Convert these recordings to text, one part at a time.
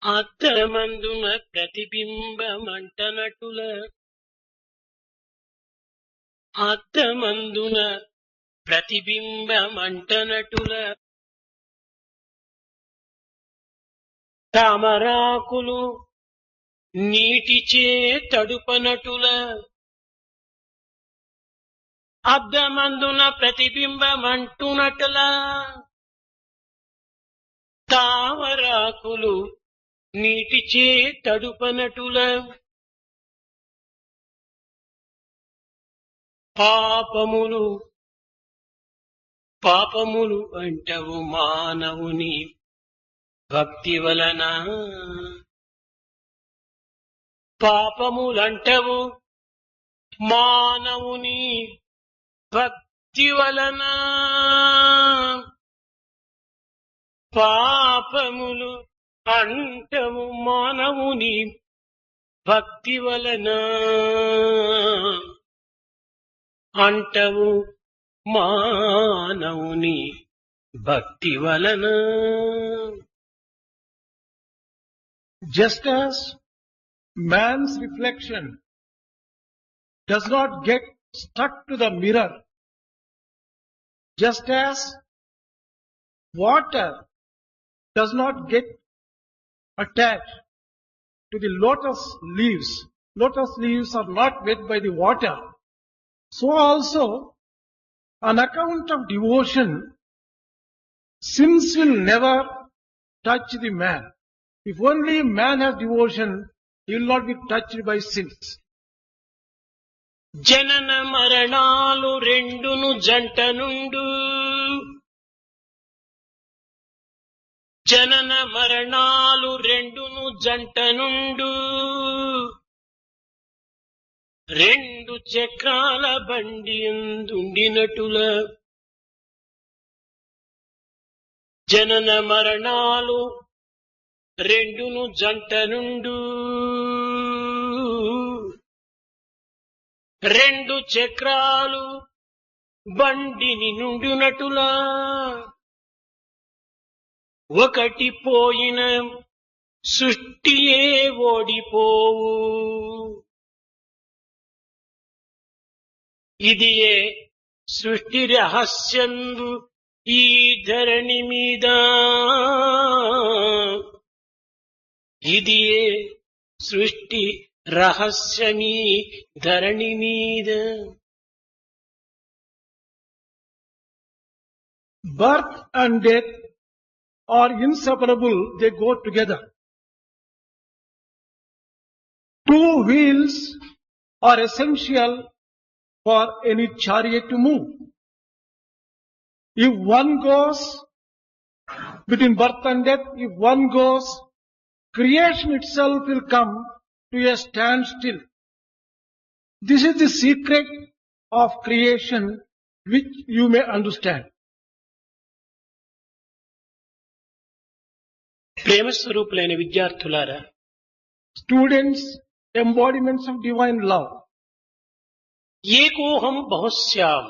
అద్దమందున ప్రతిబింబమంటనటుల అద్దమందున ప్రతిబింబమంటనటుల తామరాకులు నీటిచే తడుపనటుల అద్దమందున ప్రతిబింబమంటునటుల తామరాకులు నీటిచే తడుపనటుల పాపములు అంటవు మానవుని భక్తి వలన పాపములంటవు మానవుని భక్తి వలన పాపములు అంటవు మానవుని భక్తి వలన అంటవు మానవుని భక్తి వలన. Just as man's reflection does not get stuck to the mirror, just as water does not get attached to the lotus leaves are not wet by the water, so also on account of devotion, sins will never touch the man. If only man has devotion, he will not be touched by sins. జనన మరణాలు రెండును జంట నుండు జనన మరణాలు రెండును జంట నుండు రెండు చక్రాల బండి ఎందుండినటుల జనన మరణాలు రెండును జంట నుండు రెండు చక్రాలు బండిని నుండునటులా ఒకటి పోయిన సృష్టియే ఓడిపోవు. ఇదియే సృష్టి రహస్యందు ఈ ధరణి మీద ఇదియే సృష్టి రహస్యమీ ధరణి మీద. Birth and death are inseparable, they go together. Two wheels are essential for any chariot to move. If one goes, between birth and death, if one goes, creation itself will come to a standstill. This is the secret of creation which you may understand. ప్రేమ స్వరూపులైన విద్యార్థులారా, Students, embodiments of divine love. ఏకోహం బహుశ్యాం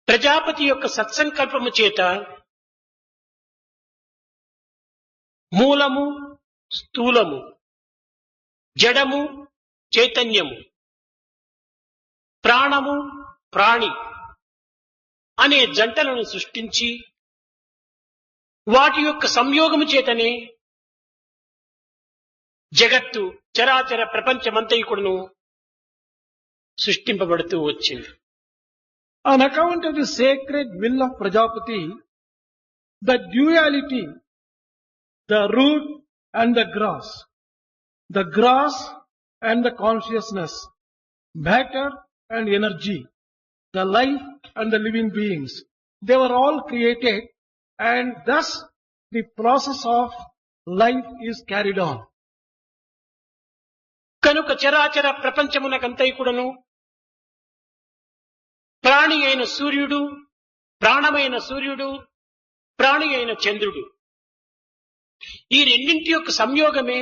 Prajapati యొక్క సత్సంకల్పము చేత మూలము స్థూలము జడము చైతన్యము ప్రాణము ప్రాణి అనే జంటలను సృష్టించి వాటి యొక్క సంయోగము చేతనే జగత్తు చరాచర ప్రపంచమంతయుకుడును సృష్టింపబడుతూ వచ్చింది. On account of the sacred will of Prajapati, the duality, the root and the grass and the consciousness, matter and energy, the life and the living beings, they were all created, and thus the process of life is carried on. కనుక చరాచర ప్రపంచమునకంతయుకుడును ప్రాణి అయిన సూర్యుడు, ప్రాణమైన సూర్యుడు, ప్రాణి అయిన చంద్రుడు, ఈ రెండింటి యొక్క సంయోగమే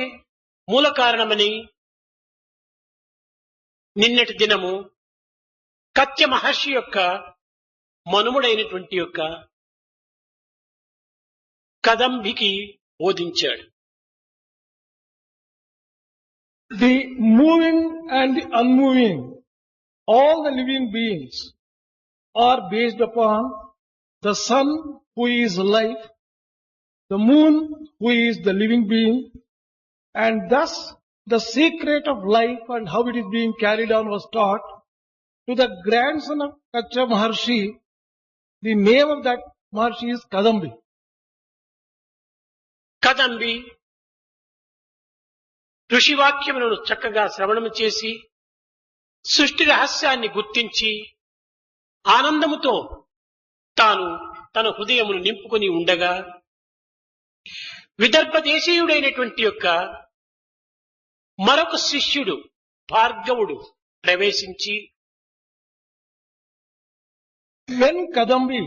మూల కారణమని నిన్నటి దినము కత్య మహర్షి యొక్క మనుముడైనటువంటి యొక్క కదంబికి బోధించాడు. The moving and the unmoving, all the living beings are based upon the sun who is life, the moon who is the living being, and thus the secret of life and how it is being carried on was taught to the grandson of Kacha Maharshi. The name of that Maharshi is Kadambi. కదంబి ఋషివాక్యములను చక్కగా శ్రవణము చేసి సృష్టి రహస్యాన్ని గుర్తించి ఆనందముతో తాను తన హృదయమును నింపుకొని ఉండగా విదర్భ దేశీయుడైనటువంటి యొక్క మరొక శిష్యుడు భార్గవుడు ప్రవేశించి When Kadambi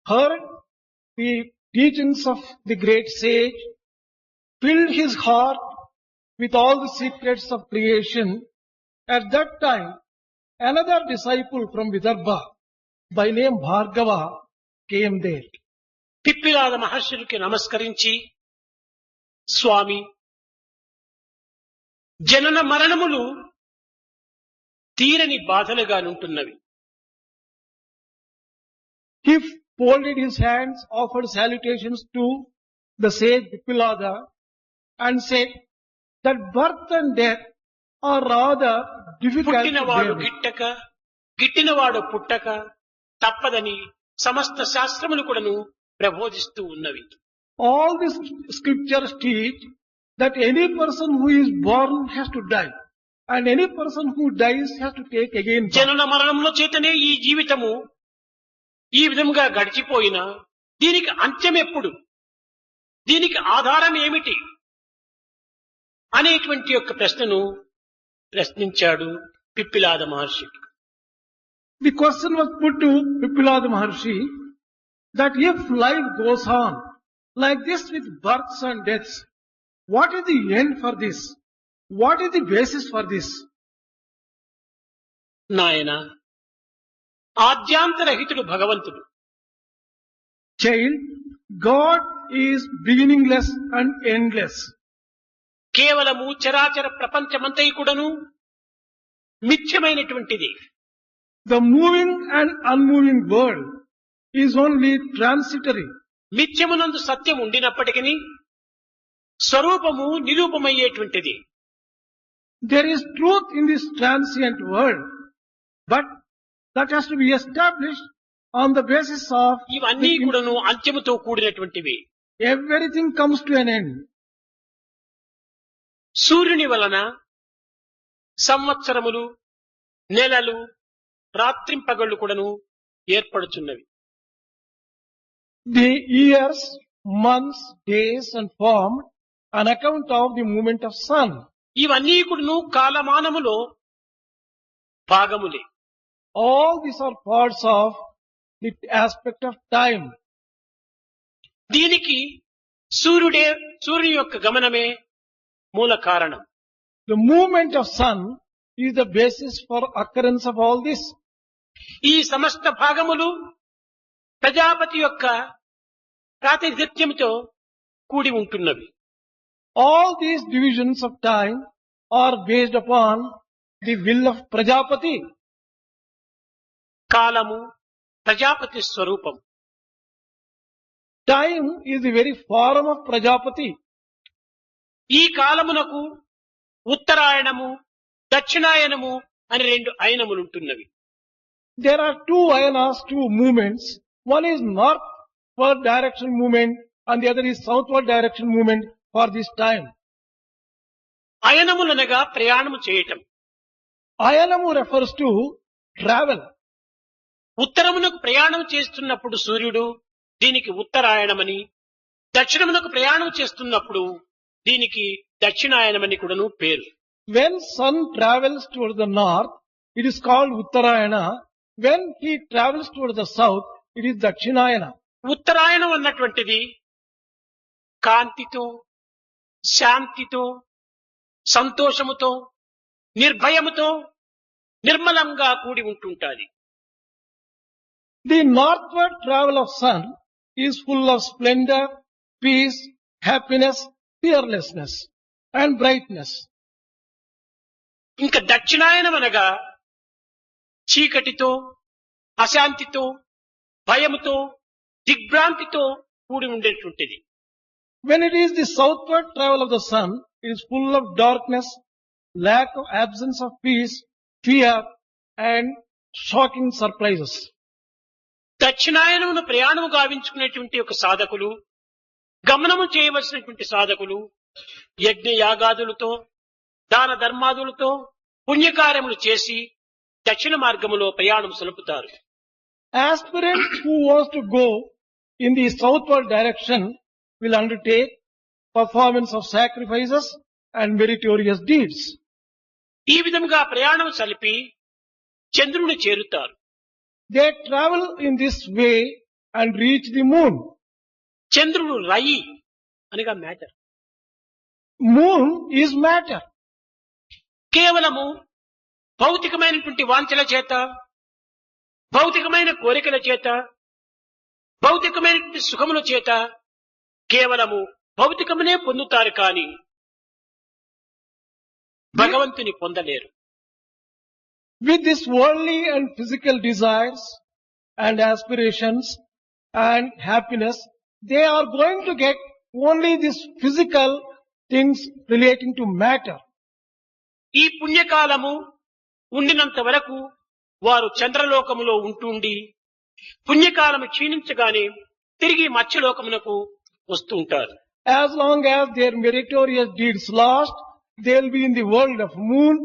heard the teachings of the great sage, filled his heart with all the secrets of creation, at that time another disciple from Vidarbha by name Bhargava came there. పిప్పిలాద మహర్షులకి నమస్కరించి, స్వామి, జనన మరణములు తీరని బాధలుగా నుంటున్నవి. He folded his hands, offered salutations to the sage Pippilada and said that birth and death are rather difficult to పుట్టినవాడు bear with. గిట్టక, గిట్టినవాడు పుట్టక తప్పదని సమస్త శాస్త్రములు కూడాను ప్రబోధిస్తూ ఉన్నవి. All these scriptures teach that any person who is born has to die and any person who dies has to take again birth. జనన మరణముల చేతనే ఈ జీవితము ఈ విధంగా గడిచిపోయినా దీనికి అంత్యం ఎప్పుడు, దీనికి ఆధారం ఏమిటి అనేటువంటి యొక్క ప్రశ్నను ప్రశ్నించాడు పిప్పిలాద మహర్షి. The question was put to Pippilada Maharshi that if life goes on like this with births and deaths, what is the end for this? What is the basis for this? నాయన, ఆద్యాంతరహితుడు భగవంతుడు. Child, God is beginningless and endless. కేవలము చరాచర ప్రపంచమంతయు కూడాను మిథ్యమైనటువంటిది. The moving and unmoving world is only transitory. మిథ్యమునందు సత్యం ఉండినప్పటికీ స్వరూపము నిరూపమయ్యేటువంటిది. There is truth in this transient world, but that has to be established on the basis of ఇవన్నీ కూడాను అంత్యముతో కూడినటువంటివి. everything comes to an end. సూర్యుని వలన సంవత్సరములు, నెలలు, రాత్రింపగళ్ళు కూడాను ఏర్పడుచున్నవి. The years, months, days and formed on account of the movement of sun. ఇవన్నీ కూడాను కాలమానములో భాగములే. All these are parts of the aspect of time. దీనికి సూర్యుని యొక్క గమనమే మూల కారణం. The movement of sun is the basis for occurrence of all this. ఈ సమస్త భాగములు ప్రజాపతి యొక్క ప్రాతినిధ్యంతో కూడి ఉంటున్నవి. All these divisions of time are based upon the will of Prajapati. కాలము ప్రజాపతి స్వరూపం. Time is the very form of Prajapati. ఈ కాలమునకు ఉత్తరాయణము, దక్షిణాయనము అని రెండు అయనములుంటున్నవి. There are two ayanas, two movements. One is northward direction movement and the other is southward direction movement for this time. అయనములనగా ప్రయాణము చేయటం. Ayanamu refers to travel. ఉత్తరమునకు ప్రయాణం చేస్తున్నప్పుడు సూర్యుడు దీనికి ఉత్తరాయణమని, దక్షిణమునకు ప్రయాణం చేస్తున్నప్పుడు దీనికి దక్షిణాయనమని కూడాను పేరు. When sun travels towards the north, it is called Uttarayana. When he travels towards the south, it is Dakshinayana. ఉత్తరాయణం అన్నటువంటిది కాంతితో, శాంతితో, సంతోషముతో, నిర్భయముతో, నిర్మలంగా కూడి ఉంటుంటాది. The northward travel of sun is full of splendor, peace happiness, fearlessness, and brightness. ఇంకా దక్షిణాయనం అనగా చీకటితో, అశాంతితో, భయముతో, దిగ్భ్రాంతితో కూడి ఉండేటువంటిది. When it is the southward travel of the sun, it is full of darkness, lack of absence of peace, fear, and shocking surprises. దక్షిణాయనమును ప్రయాణము గావించుకునేటువంటి ఒక సాధకులు, గమనము చేయవలసినటువంటి సాధకులు యజ్ఞ యాగాదులతో, దాన ధర్మాదులతో పుణ్యకార్యములు చేసి దక్షిణ మార్గములో ప్రయాణం సలుపుతారు. Aspirant who wants to go in the southward direction will undertake performance of sacrifices and meritorious deeds. ఈ విధంగా ప్రయాణం సలిపి చంద్రుని చేరుతారు. They travel in this way and reach the moon. చంద్రుడు రయి అనగా మ్యాటర్. Moon is matter. కేవలము భౌతికమైనటువంటి వాంఛల చేత, భౌతికమైన కోరికల చేత, భౌతికమైనటువంటి సుఖముల చేత కేవలము భౌతికమునే పొందుతారు కానీ భగవంతుని పొందలేరు. With this worldly and physical desires and aspirations and happiness, they are going to get only these physical things relating to matter. ఈ పుణ్యకాలము ఉండినంత వరకు వారు చంద్రలోకములో ఉంటుండి పుణ్యకాలము క్షీణించగానే తిరిగి మత్స్యలోకమునకు వస్తూ ఉంటారు. As long as their meritorious deeds last, they will be in the world of moon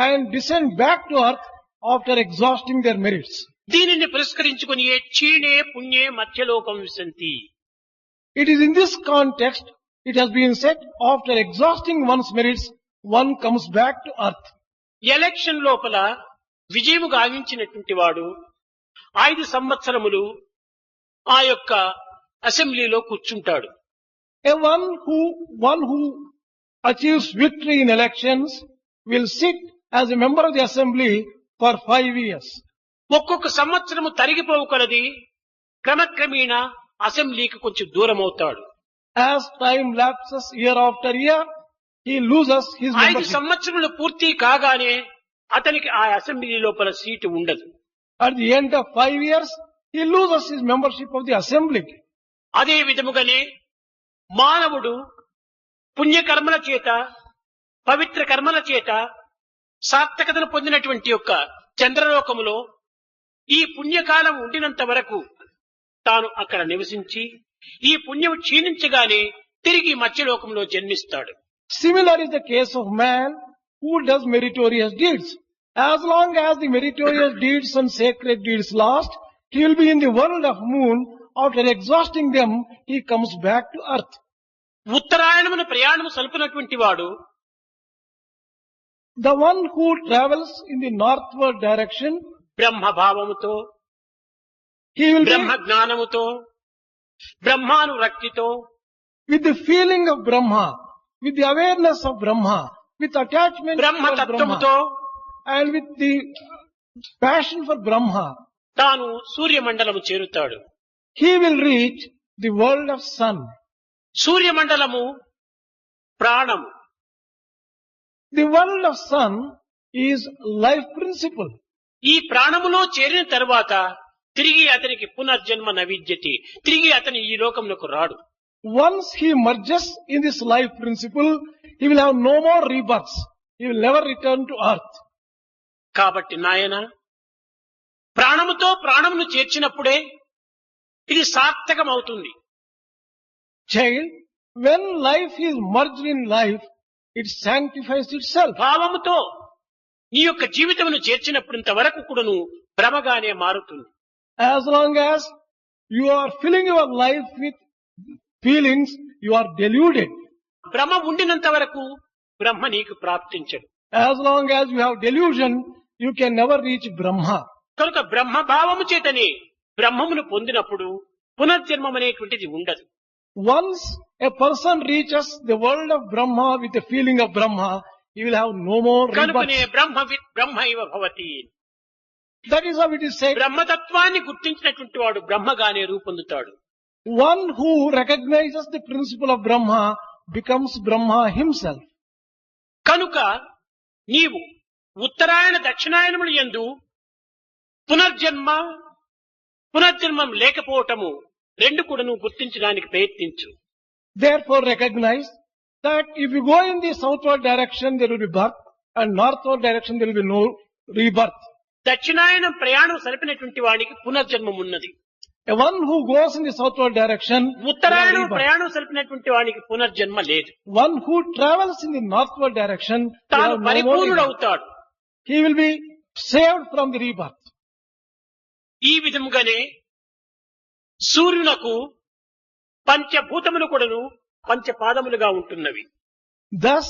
and descend back to earth after exhausting their merits. దీనిని పురస్కరించుకుని క్షీణే పుణ్యే మత్స్యలోకం విశంతి. It is in this context it has been said, after exhausting one's merits, one comes back to earth. Election లోపల విజయము గావించినటువంటి వాడు 5 సంవత్సరములు ఆ యొక్క అసెంబ్లీలో కూర్చుంటాడు. One who achieves victory in elections will sit as a member of the assembly for 5 years. ఒక్కొక్క సంవత్సరము తరిగిపోవుకొలది క్రమక్రమేణా అసెంబ్లీకి కొంచెం దూరం అవుతాడు. As time lapses year after year, he loses his 5 membership. సంవత్సరములు పూర్తి కాగానే అతనికి ఆ అసెంబ్లీ లోపల సీటు ఉండదు. At the end of 5 years, he loses his membership of the assembly. అదే విధముగానే మానవుడు పుణ్యకర్మల చేత, పవిత్ర కర్మల చేత సార్థకతను పొందినటువంటి యొక్క చంద్రలోకములో ఈ పుణ్యకాలం ఉండినంత వరకు తాను అక్కడ నివసించి ఈ పుణ్యం క్షీణించగానే తిరిగి మత్స్యలోకంలో జన్మిస్తాడు. Similar is the case of man who does meritorious deeds. As long as the meritorious deeds and sacred deeds last, he will be in the world of moon. After exhausting them, he comes back to earth. ఉత్తరాయణమును ప్రయాణము సలుపునటువంటి వాడు The one who travels in the northward direction, Brahma భావముతో, he will Brahma be జ్ఞానముతో, బ్రహ్మానురక్తితో, with the feeling of Brahma, with the awareness of Brahma, with attachment Brahma for తత్వముతో Brahma, and with the passion for Brahma, తాను సూర్యమండలము చేరుతాడు. he will reach the world of sun. సూర్యమండలము ప్రాణము. The world of sun is life principle. ఈ ప్రాణములో చేరిన తర్వాత తిరిగి అతనికి పునర్జన్మ నవిద్యతి. తిరిగి అతని ఈ లోకమునకు రాడు. Once he merges in this life principle, he will have no more rebirths. He will never return to earth. కాబట్టి నాయన, ప్రాణముతో ప్రాణమును చేర్చినప్పుడే ఇది సార్థకం అవుతుంది. Child, when life is merged in life, it sanctifies itself. భావముతో నీ యొక్క జీవితమును చేర్చినప్పుడంత వరకు కూడాను భ్రమగానే మారుతుంది. As long as you are filling your life with feelings, you are deluded. భ్రమ ఉండినంత వరకు బ్రహ్మ నీకు ప్రాప్తించడు. As long as you have delusion, you can never reach Brahma. కనుక బ్రహ్మ భావము చేతనే బ్రహ్మమును పొందినప్పుడు పునర్జన్మం అనేటువంటిది ఉండదు. Once a person reaches the world of Brahma with the feeling of Brahma, he will have no more కనుకనే rebirths. బ్రహ్మవిత్ బ్రహ్మైవ Bhavati. That is how it is said. బ్రహ్మతత్వాన్ని గుర్తించినటువంటి వాడు బ్రహ్మగానే రూపొందుతాడు. One who recognizes the principle of Brahma becomes Brahma himself. కనుక నీవు ఉత్తరాయణ దక్షిణాయనములు యందు పునర్జన్మం లేకపోవటము రెండు కూడా నువ్వు గుర్తించడానికి ప్రయత్నించు. Therefore recognize that if you go in the southward direction there will be birth and northward direction there will be no rebirth. దక్షిణాయనం ప్రయాణం సరిపినటువంటి వాడికి పునర్జన్మం ఉన్నది. One who goes in the southward direction, Uttarayanam rebirth. ప్రయాణం సరిపినటువంటి వాడికి పునర్జన్మ లేదు. One who travels in the northward direction, there తాను are no more పరిపూర్ణుడు rebirth. అవుతాడు. He will be saved from the rebirth. ఈ విధముగానే సూర్యునకు పంచభూతములు కూడాను పంచపాదములుగా ఉంటున్నవి. Thus,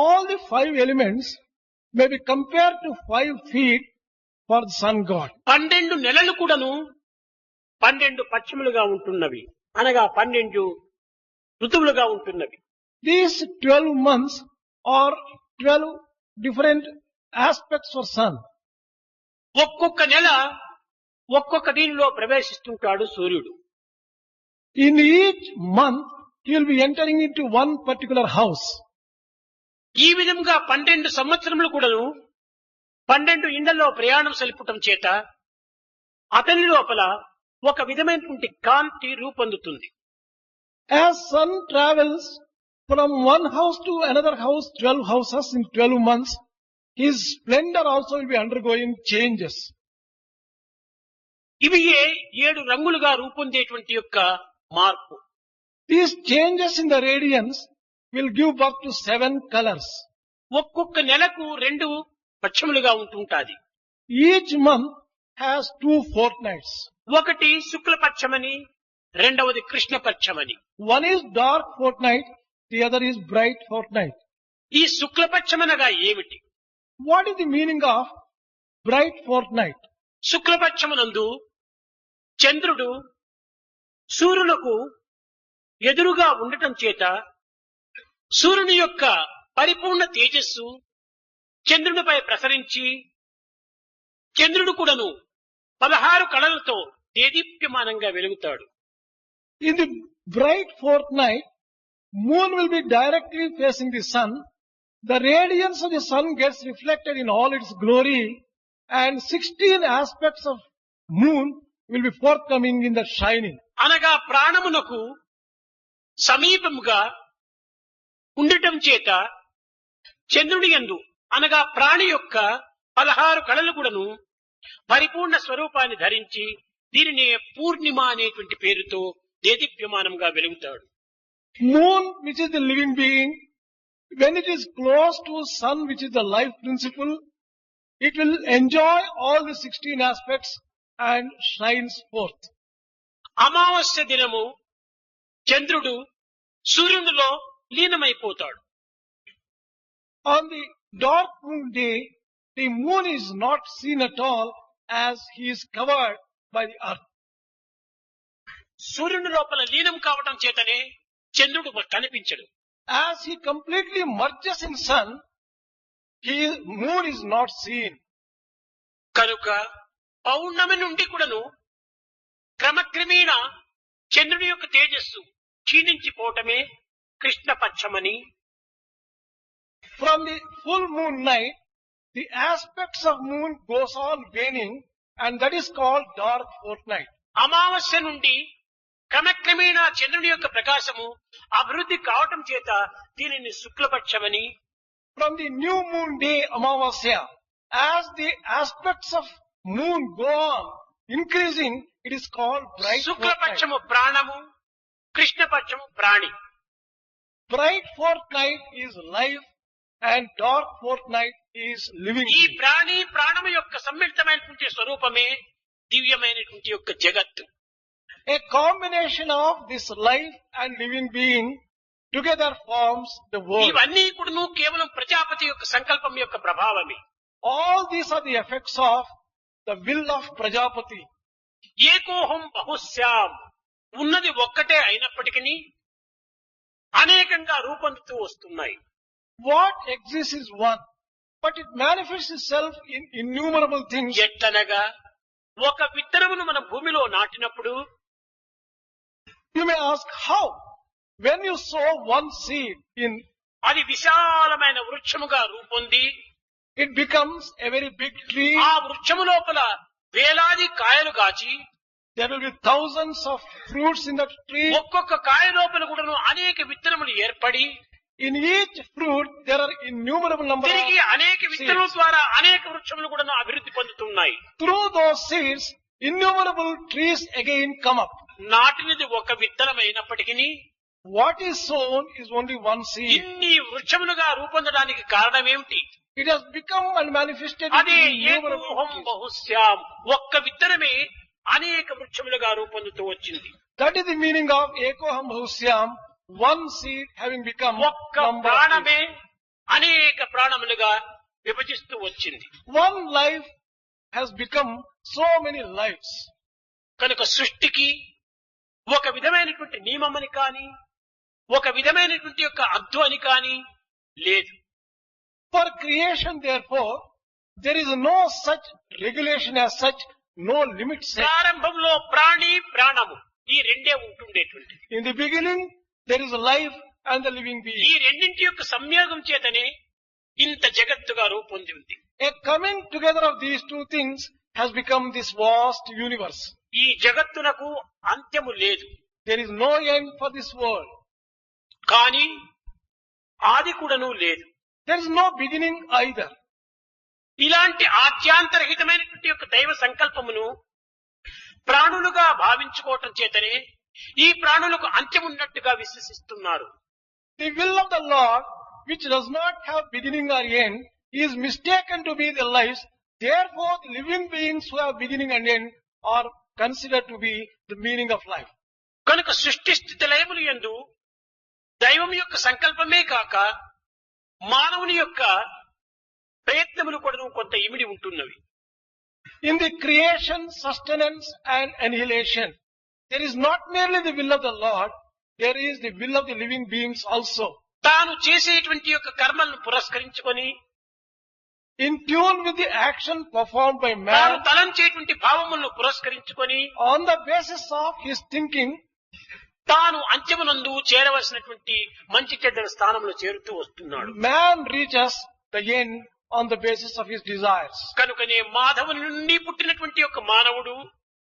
all the 5 elements may be compared to 5 feet for the sun god. 12 నెలలు కూడాను 12 పక్షములుగా ఉంటున్నవి, అనగా 12 ఋతువులుగా ఉంటున్నవి. These 12 months are 12 different aspects for sun. ఒక్కొక్క నెల ఒక్కొక్క దీనిలో ప్రవేశిస్తుంటాడు సూర్యుడు. In each month, he will be entering into one particular house. ఈ విధంగా 12 సంవత్సరములు కూడాను 12 ఇండ్లలో ప్రయాణం సల్పటం చేత అతని లోపల ఒక విధమైనటువంటి కాంతి రూపొందుతుంది. As sun travels from one house to another house, 12 houses in 12 months, his splendor also will be undergoing changes. ఇవి 7 రంగులుగా రూపొందేటువంటి యొక్క మార్పు. These changes in the radiance will give birth to 7 colors. ఒక్కొక్క నెలకు 2 పక్షములుగా ఉంటుంటాది. Each month has 2 fortnights. ఒకటి శుక్లపక్షమని, రెండవది కృష్ణపక్షమని. One is dark fortnight, the other is bright fortnight. ఈ శుక్లపక్షమనగా ఏమిటి? What is the meaning of bright fortnight? శుక్లపక్షమునందు చంద్రుడు సూర్యునకు ఎదురుగా ఉండటం చేత సూర్యుని యొక్క పరిపూర్ణ తేజస్సు చంద్రునిపై ప్రసరించి చంద్రుడు కూడాను 16 కళలతో దేదీప్యమానంగా వెలుగుతాడు. In the bright fortnight, moon will be directly facing the sun. The radiance of the sun gets reflected in all its glory, and 16 aspects of moon will be forthcoming in the shining. అనగా ప్రాణమునకు సమీపముగా ఉండటం చేత చంద్రుడి యందు అనగా ప్రాణి యొక్క 16 కళలు కూడాను పరిపూర్ణ స్వరూపాన్ని ధరించి దీనిని పూర్ణిమ అనేటువంటి పేరుతో దేదీప్యమానంగా వెలుగుతాడు. Moon, which is the living being, when it is close to sun, which is the life principle, it will enjoy all the 16 aspects and shines forth. అమావాస్య దినము చంద్రుడు సూర్యునిలో లీనమైపోతాడు. On the dark moon day, the moon is not seen at all as he is covered by the earth. సూర్యుని లోపల లీనం కావటం చేతనే చంద్రుడు కనిపించడు. As he completely merges in sun, moon is not seen. కనుక పౌర్ణమి నుండి కూడాను క్రమక్రమేణ చంద్రుని యొక్క తేజస్సు క్షీణించిపోవటమే కృష్ణపక్షమని. From the full moon night, the aspects of moon goes on waning, and that is called dark fortnight. అమావాస్య నుండి క్రమక్రమేణా చంద్రుని యొక్క ప్రకాశము అభివృద్ధి కావటం చేత దీనిని శుక్లపక్షమని. From the new moon day, Amavasya, as the aspects of moon go on increasing, it is called bright fortnight. శుక్లపక్షము ప్రాణము, కృష్ణపక్షము ప్రాణి. Bright fortnight is life and dark fortnight is living. ఈ ప్రాణము యొక్క సమ్మిళితమైనటువంటి స్వరూపమే దివ్యమైనటువంటి యొక్క జగత్తు. A combination of this life and living being together forms the world. ఇవన్నీ కూడా కేవలం ప్రజాపతి యొక్క సంకల్పం యొక్క ప్రభావమే. All these are the effects of the will of Prajapati. ఏకోహం బహుశ్యాం, ఉన్నది ఒక్కటే అయినప్పటికీ అనేకంగా రూపొందుతూ వస్తున్నాయి. What exists is one, but it manifests itself in innumerable things. ఎట్లనగా ఒక విత్తనమును మనం భూమిలో నాటినప్పుడు You may ask how? When you sow one seed in, అది విశాలమైన వృక్షముగా రూపొంది it becomes a very big tree. ఆ వృక్షము లోపల వేలాది కాయలు కాచి There will be thousands of fruits in that tree. ఒక్కొక్క కాయ లోపల కూడాను అనేక విత్తనములు ఏర్పడి In each fruit, there are innumerable number తిరిగి of అనేక విత్తనముల seeds. ద్వారా అనేక వృక్షములు కూడాను అభివృద్ధి పొందుతున్నాయి. Through those seeds, innumerable trees again come up. నాటినది ఒక విత్తనమైనప్పటికీ What is sown is only one seed. ఇన్ని వృక్షములుగా రూపొందడానికి కారణం ఏమిటి? It has become and manifested అదే in innumerable ఏకోహం trees. బహుశ్యాం, ఒక్క విత్తనమే అనేక వృక్షములుగా రూపొందుతూ వచ్చింది. That is the meaning of Ekoham Bhahusyam, one seed having become ఒక్క number of trees. ప్రాణమే అనేక ప్రాణములుగా విభజిస్తూ వచ్చింది. One life has become so many lives. కనుక సృష్టికి ఒక విధమైనటువంటి నియమమని కాని ఒక విధమైనటువంటి యొక్క అర్థం అని కాని లేదు. For creation, therefore, there is no such regulation as such, no limit set. ప్రారంభంలో ప్రాణి ప్రాణము ఈ రెండే ఉంటుండేటువంటిది. In the beginning, there is life and the living ఈ being. రెండింటి యొక్క సంయోగం చేతనే ఇంత జగత్తుగా రూపొంది ఉంది. A coming together of these two things has become this vast universe. ఈ జగత్తునకు అంత్యము లేదు. There is no end for this world. కానీ ఆది కూడాను లేదు. There is no beginning either. ఇలాంటి ఆద్యాంతరహితమైనటువంటి యొక్క దైవ సంకల్పమును ప్రాణులుగా భావించుకోవటం చేతనే ఈ ప్రాణులకు అంత్యం ఉన్నట్టుగా విశ్వసిస్తున్నారు. The will of the Lord, which does not have beginning or end, is mistaken to be the lives. Therefore, the living beings who have beginning and end are considered to be the meaning of life. కనుక సృష్టి స్థితి లయములు యందు దైవం యొక్క సంకల్పమే కాక మానవుని యొక్క ప్రయత్నములు కూడా కొంత ఇమిడి ఉంటున్నవి. In the creation, sustenance and annihilation, there is not merely the will of the Lord, there is the will of the living beings also. తాను చేసేటువంటి యొక్క కర్మలను పురస్కరించుకొని In tune with the action performed by తాను man, తలంచేటువంటి భావములను పురస్కరించుకొని on the basis of his thinking, తాను అంత్యమునందు చేరవలసినటువంటి మంచి చెడ్డల స్థానంలో చేరుతూ వస్తున్నాడు. man reaches the end on the basis of his desires. కనుకనే మాధవుని నుండి పుట్టినటువంటి యొక్క మానవుడు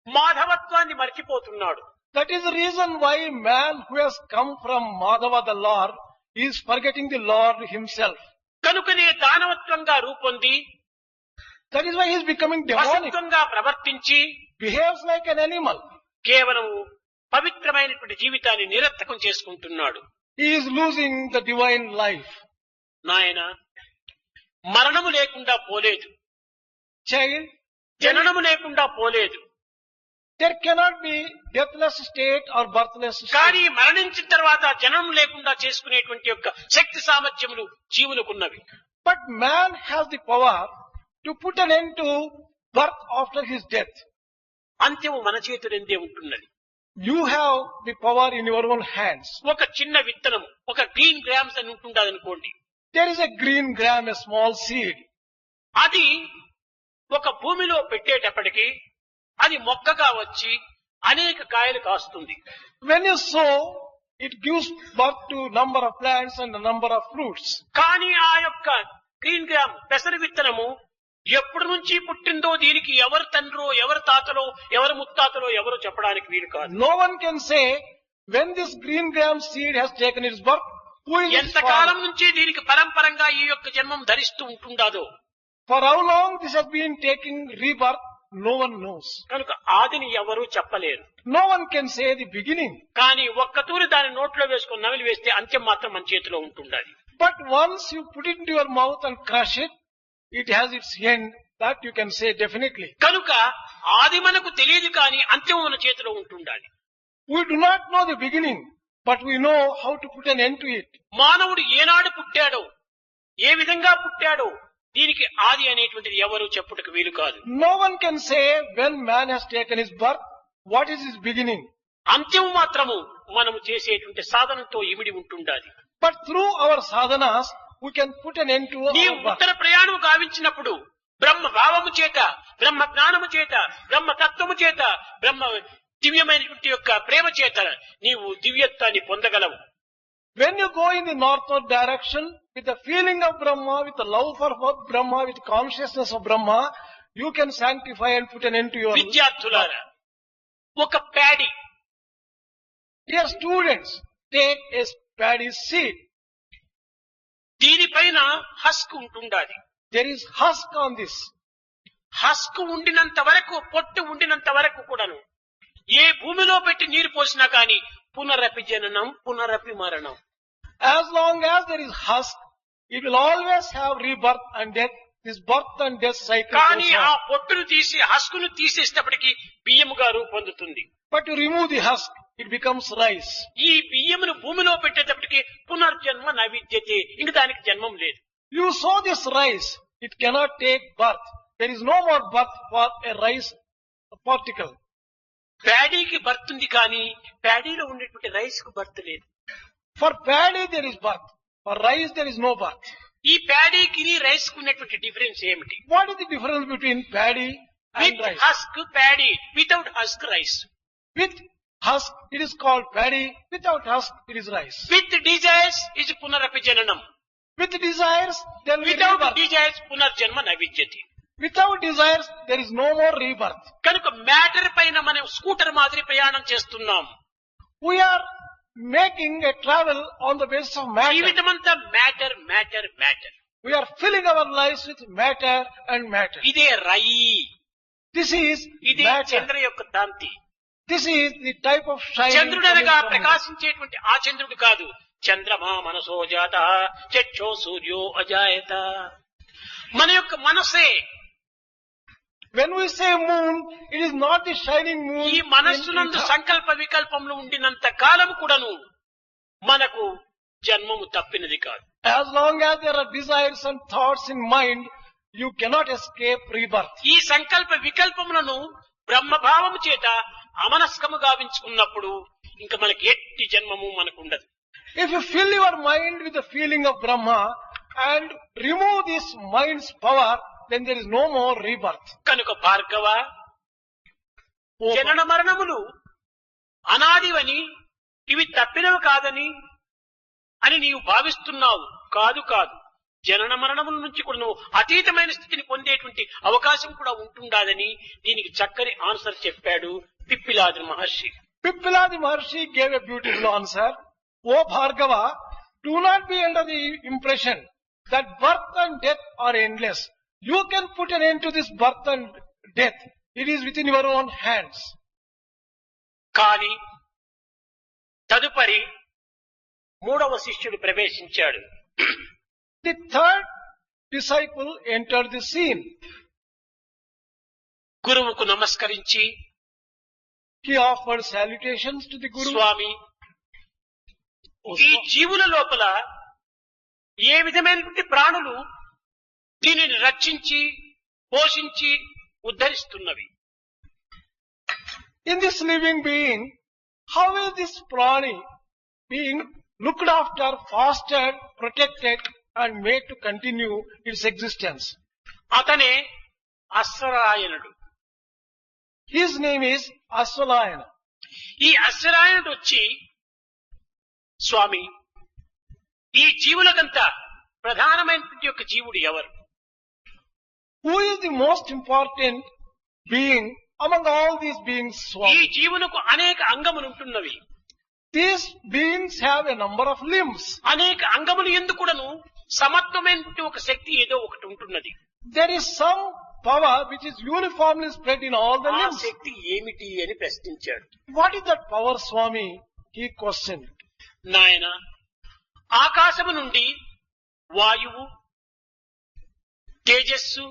మాధవత్వాన్ని మర్చిపోతున్నాడు. That is the reason why man who has come from Madhava the Lord is forgetting the Lord himself. కనుకనే దానవత్వంగా రూపొంది That is why he is becoming demonic, పశుత్వంగా ప్రవర్తించి behaves like an animal. కేవలం పవిత్రమైనటువంటి జీవితాన్ని నిరర్థకం చేసుకుంటున్నాడు. He is losing the divine life. నాయన, మరణము లేకుండా పోలేదు, Child, జననము లేకుండా పోలేదు. there cannot be deathless state or birthless కానీ state. మరణించిన తర్వాత జనం లేకుండా చేసుకునేటువంటి యొక్క శక్తి సామర్థ్యములు జీవులకున్నవి. But man has the power to put an end to birth after his death. అంత్యము మన చేతులందే ఉంటున్నది. You have the power in your own hands. ఒక చిన్న విత్తనం, ఒక గ్రీన్ గ్రామ్స్ అని ఉంటుండదు అనుకోండి. There is a green gram, a small seed. అది ఒక భూమిలో పెట్టేటప్పటికి అది మొక్కగా వచ్చి అనేక కాయలు కాస్తుంది. When you sow, it gives birth to number of plants and a number of fruits. కానీ ఆ యొక్క గ్రీన్ గ్రామ్ పెసర విత్తనము ఎప్పటి నుంచి పుట్టిందో దీనికి ఎవరు తండ్రో, ఎవరు తాతలో, ఎవరు ముత్తాతలో ఎవరో చెప్పడానికి వీలు కాదు. No one can say when this green gram seed has taken its birth, who is its ఎంతకాలం father. నుంచి దీనికి పరంపరంగా ఈ యొక్క జన్మం ధరిస్తూ ఉంటుండాదో. For how long this has been taking rebirth, no one knows. కనుక ఆదిని ఎవరూ చెప్పలేరు. No one can say the beginning. కానీ ఒక్కతూరి దాని నోట్లో వేసుకొని నమిలి వేస్తే అంత్యం మాత్రం మన చేతిలో ఉంటుండాలి. But once you put it into your mouth and crush it, it has its end. That you can say definitely. కనుక ఆది మనకు తెలియదు కానీ అంత్యం మన చేతిలో ఉంటుండాలి. We do not know the beginning, but we know how to put an end to it. మానవుడు ఏనాడు పుట్టాడో, ఏ విధంగా పుట్టాడో దీనికి ఆది అనేటువంటిది ఎవరు చెప్పుటకు వీలు కాదు. No one can say when man has taken his birth, what is his beginning. అంత్యం మాత్రము మనము చేసేటువంటి సాధనంతో ఇమిడి ఉంటుండాలి. But through our sadhanas, we can put an end to నీవు our birth. ఉత్తర ప్రయాణం గావించినప్పుడు బ్రహ్మ భావము చేత, బ్రహ్మ జ్ఞానము చేత, బ్రహ్మ తత్వము చేత, బ్రహ్మ దివ్యమైనటువంటి యొక్క ప్రేమ చేత నీవు దివ్యత్వాన్ని పొందగలవు. When you go in the northward direction with the feeling of Brahma, with the love for Brahma, with consciousness of Brahma, you can sanctify and put an end to your life. విద్యార్థులారా, ఒక paddy, Dear students, take a paddy seed. దీనిపైన husk ఉంటుండాలి. There is husk on this. Husk ఉండినంత వరకు, పొట్టు ఉండినంత వరకు కూడాను ఏ భూమిలో పెట్టి నీరు పోసినా కానీ పునరపి జననం, పునరపి మరణం. As long as there is husk, it will always have rebirth and death. This birth and death cycle కానీ goes ఆ on. పొట్టును తీసి హస్కును తీసేటప్పటికి బియ్యముగా రూపొందుతుంది. But to remove the husk, it becomes rice. ఈ బియ్యమును భూమిలో పెట్టేటప్పటికి పునర్జన్మ నైవిద్యతే, ఇంక దానికి జన్మం లేదు. You sow this rice, it cannot take birth. There is no more birth for a rice particle. ప్యాడీకి బర్త్ ఉంది కానీ ప్యాడీలో ఉండేటువంటి రైస్ కు బర్త్ లేదు. For paddy there is birth. For rice there is no birth. ఈ ప్యాడీకి rice కు ఉన్నటువంటి difference ఏమిటి? What is the difference between paddy and with rice? Husk paddy, without husk rice. With husk it is called paddy. Without husk it is rice. With desires is పునరపి జననం. With desires there will be without rebirth. Desires పునర్జన్మ నైవిద్యతే. Without desires there is no more rebirth. కనుక matter పైన మనం scooter మాదిరి ప్రయాణం చేస్తున్నాం. We are making a travel on the basis of matter. జీవితమంతా matter matter matter. We are filling our lives with matter and matter. ఇదే రై, This is ఇదే matter. చంద్ర యొక్క కాంతి. This is the type of shining. చంద్రుడనగా coming from ప్రకాశించేటువంటి ఆ చంద్రుడు కాదు. చంద్రమా మనసో జాత చక్షో సూర్యో అజాయత. మన యొక్క మనసే. When we say moon, it is not the shining moon. ఈ మనస్సునందు in- సంకల్ప వికల్పములు ఉండినంత కాలము కూడాను మనకు జన్మము తప్పినది కాదు. As long as there are desires and thoughts in mind, you cannot escape rebirth. ఈ సంకల్ప వికల్పములను బ్రహ్మభావము చేత అమనస్కము గావించుకున్నప్పుడు ఇంకా మనకి ఎట్టి జన్మము మనకు ఉండదు. If you fill your mind with the feeling of Brahma and remove this mind's power, then there is no more rebirth. కనుక భార్గవ, Oh, జనన మరణములు అనాదివని, ఇవి తప్పినవి కాదని అని నీవు భావిస్తున్నావు. కాదు కాదు, జనన మరణముల నుంచి కూడా నువ్వు అతీతమైన స్థితిని పొందేటువంటి అవకాశం కూడా ఉంటుండాలని దీనికి చక్కని ఆన్సర్ చెప్పాడు పిప్పిలాది మహర్షి. Pippiladi Maharshi gave a beautiful answer. O Bhargava, do not be under the impression that birth and death are endless. You can put an end to this birth and death. It is within your own hands. కానీ తదుపరి మూడవ శిష్యుడు ప్రవేశించాడు. The third disciple entered the scene. గురువుకు నమస్కరించి, He offered salutations to the Guru. స్వామి, ఈ జీవుల లోపల ఏ విధమైనటువంటి ప్రాణులు దీనిని రక్షించి పోషించి ఉద్ధరిస్తున్నవి? In this living being, how is this prani being looked after, fostered, protected and made to continue its existence? అతనే అశ్వరాయనుడు. His name is Aswalayana. ఈ అశ్వరాయనుడు వచ్చి, స్వామి, ఈ జీవులకంతా ప్రధానమైనటువంటి యొక్క జీవుడు ఎవరు? Who is the most important being among all these beings, ఈ Swami? జీవునకు అనేక అంగములు ఉంటున్నవి. These beings have a number of limbs. అనేక అంగములు ఎందుకుడను సమత్వమైనటువంటి ఒక శక్తి ఏదో ఒకటి ఉంటున్నది. There is some power which is uniformly spread in all the ఆ limbs. శక్తి ఏమిటి అని ప్రశ్నించాడు. What is that power, Swami? He questioned. నాయన, ఆకాశము నుండి వాయువు, తేజస్సు,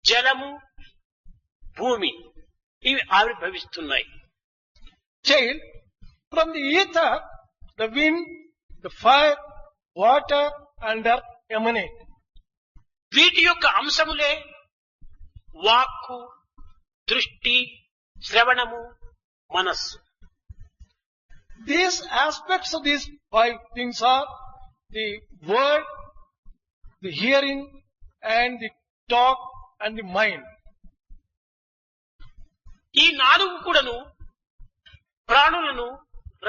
జలము, భూమి ఇవి ఆవిర్భవిస్తున్నాయి. Child, from the ether, the wind, the fire, water and earth emanate. వీటి యొక్క అంశములే వాక్కు, దృష్టి, శ్రవణము, మనస్సు. These aspects of these five things are the word, the hearing and the talk and the mind. ఈ నాలుగు కూడాను ప్రాణులను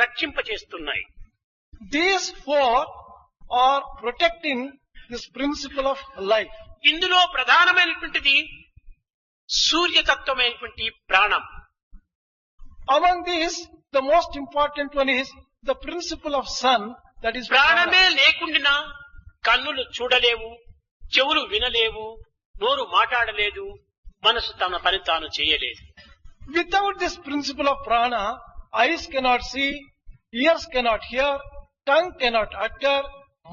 రక్షింపచేస్తున్నాయి. These four are protecting this principle of life. ఇందులో ప్రధానమైనటువంటిది సూర్యతత్వమైనటువంటి ప్రాణం. Among these, the most important one is the principle of sun, that is prana. ప్రాణమే లేకుండినా కన్నులు చూడలేవు, చెవులు వినలేవు, నోరు మాట్లాడలేదు, మనసు తన పని తాను చేయలేదు. Without this principle of prana, eyes cannot see, ears cannot hear, tongue cannot utter,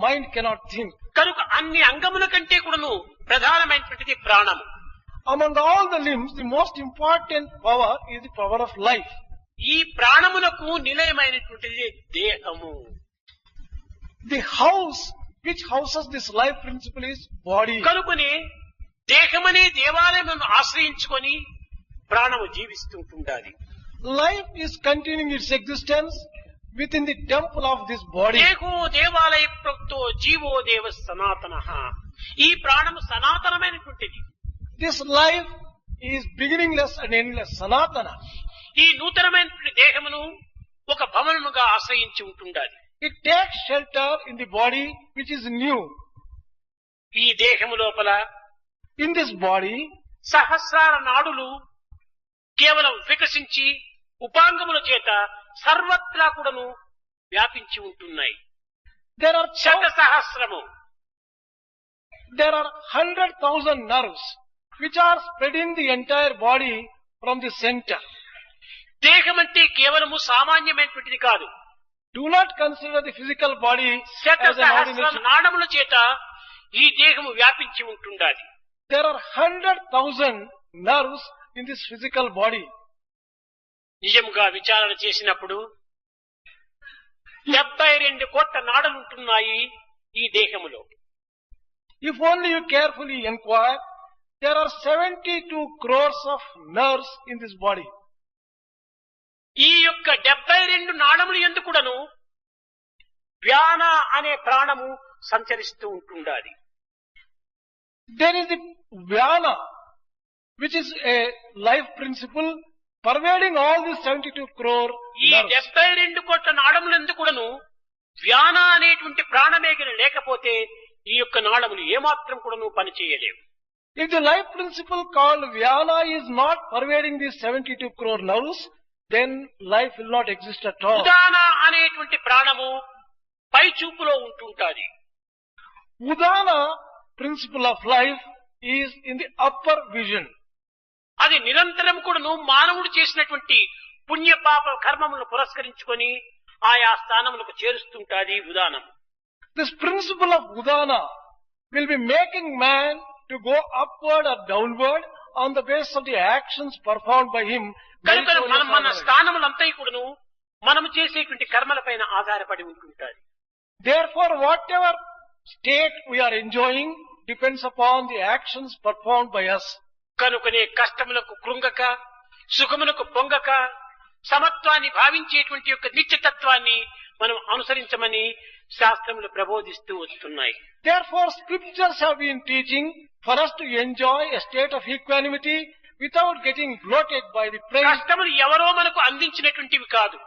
mind cannot think. కనుక అన్ని అంగముల కంటే కూడాను ప్రధానమైనటువంటిది ప్రాణము. Among all the limbs, the most important power is the power of life. ఈ ప్రాణములకు నిలయమైనటువంటిది దేహము. The house which houses this life principle is body. కనుకనే దేహమనే దేవాలయమును ఆశ్రయించుకొని ప్రాణము జీవిస్తుంటుండాలి. Life is continuing its existence within the temple of this body. దేహో దేవాలయ ప్రోక్తో GO దేవ సనాతనః. ఈ ప్రాణము సనాతనమైనటువంటిది. This life is beginningless and endless, sanatana. ఈ నూతనమైనటువంటి దేహమును ఒక భవనముగా ఆశ్రయించి ఉంటుండాలి. It takes shelter in the body which is new. ఈ దేహము లోపల In this body, సహస్రార నాడులు కేవలం వికసించి ఉపాంగముల చేత సర్వత్రా కూడాను వ్యాపించి ఉంటున్నాయి. there are శత సహస్రము 100,000 nerves which are spreading the entire body from the center. దేహం అంటే కేవలము సామాన్యమైనటువంటిది కాదు. Do not consider the physical body శత as an సహస్ర ordinary. నాడముల చేత ఈ దేహము వ్యాపించి ఉంటుండాలి. There are 100,000 nerves in this physical body. నిజముగా విచారణ చేసినప్పుడు 72 కోట్ల నాడలు ఉంటున్నాయి ఈ దేహములో. If only you carefully inquire, there are 72 crores of nerves in this body. ఈ యొక్క 72 నాడములు ఎందుకుడను వ్యాన అనే ప్రాణము సంచరిస్తూ ఉంటుండాలి. There is the Vyana, which is a life principle pervading all these 72 crore ఈ nerves. 72 కోట్ల నాడములు ఎందుకుడను వ్యాన అనేటువంటి ప్రాణమేగిన లేకపోతే ఈ యొక్క నాడములు ఏమాత్రం కూడాను పనిచేయలేవు. If the life principle called Vyana is not pervading these 72 crore nerves, then life will not exist at all. Udana అనేటువంటి ప్రాణము పై చూపులో ఉంటుంటాది. Udana principle of life is in the upper vision. అది నిరంతరం కూడాను మానవుడు చేసినటువంటి పుణ్య పాప కర్మములను పురస్కరించుకొని ఆయా స్థానములకు చేరుస్తుంటాది ఉదానం. This principle of Udana will be making man to go upward or downward on the basis of the actions performed by him. కనుక meritorious మన or మన otherwise. స్థానములంతా కూడాను మనము చేసేటువంటి కర్మలపైన ఆధారపడి ఉంటుంటాది. Therefore, whatever state we are enjoying depends upon the actions performed by us. కనుకనే కష్టములకు కృంగక సుఖములకు పొంగక సమత్వాన్ని భావించేటువంటి యొక్క నిత్యతత్వాన్ని మనం అనుసరించమని శాస్త్రములు ప్రబోధిస్తూ వస్తున్నాయి. Therefore, scriptures have been teaching for us to enjoy a state of equanimity without getting bloated by the praise. కష్టములు ఎవరో మనకు అందించినటువంటివి కాదు.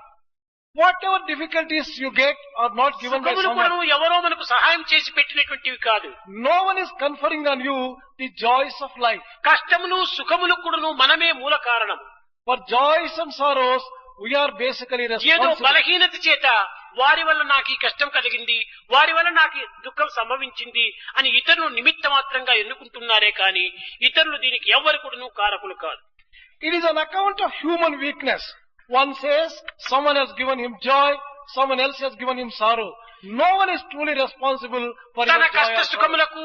Whatever difficulties you get are not given by సుఖములు కూడా someone. ఎవరో మనకు సహాయం చేసి పెట్టినటువంటివి కాదు. No one is conferring on you the joys of life. కష్టములు సుఖములు కూడాను మనమే మూల కారణం. For joys and sorrows, we are basically ఏదో responsible. బలహీనత చేత వారి వల్ల నాకు ఈ కష్టం కలిగింది, వారి వల్ల నాకు ఈ దుఃఖం సంభవించింది అని ఇతరులు నిమిత్త మాత్రంగా ఎన్నుకుంటున్నారే కానీ ఇతరులు దీనికి ఎవ్వరు కూడాను కారకులు కాదు. It is on account of human weakness. One says someone has given him joy, someone else has given him sorrow. No one is truly responsible for తన your joy కష్ట or sorrow. సుఖములకు,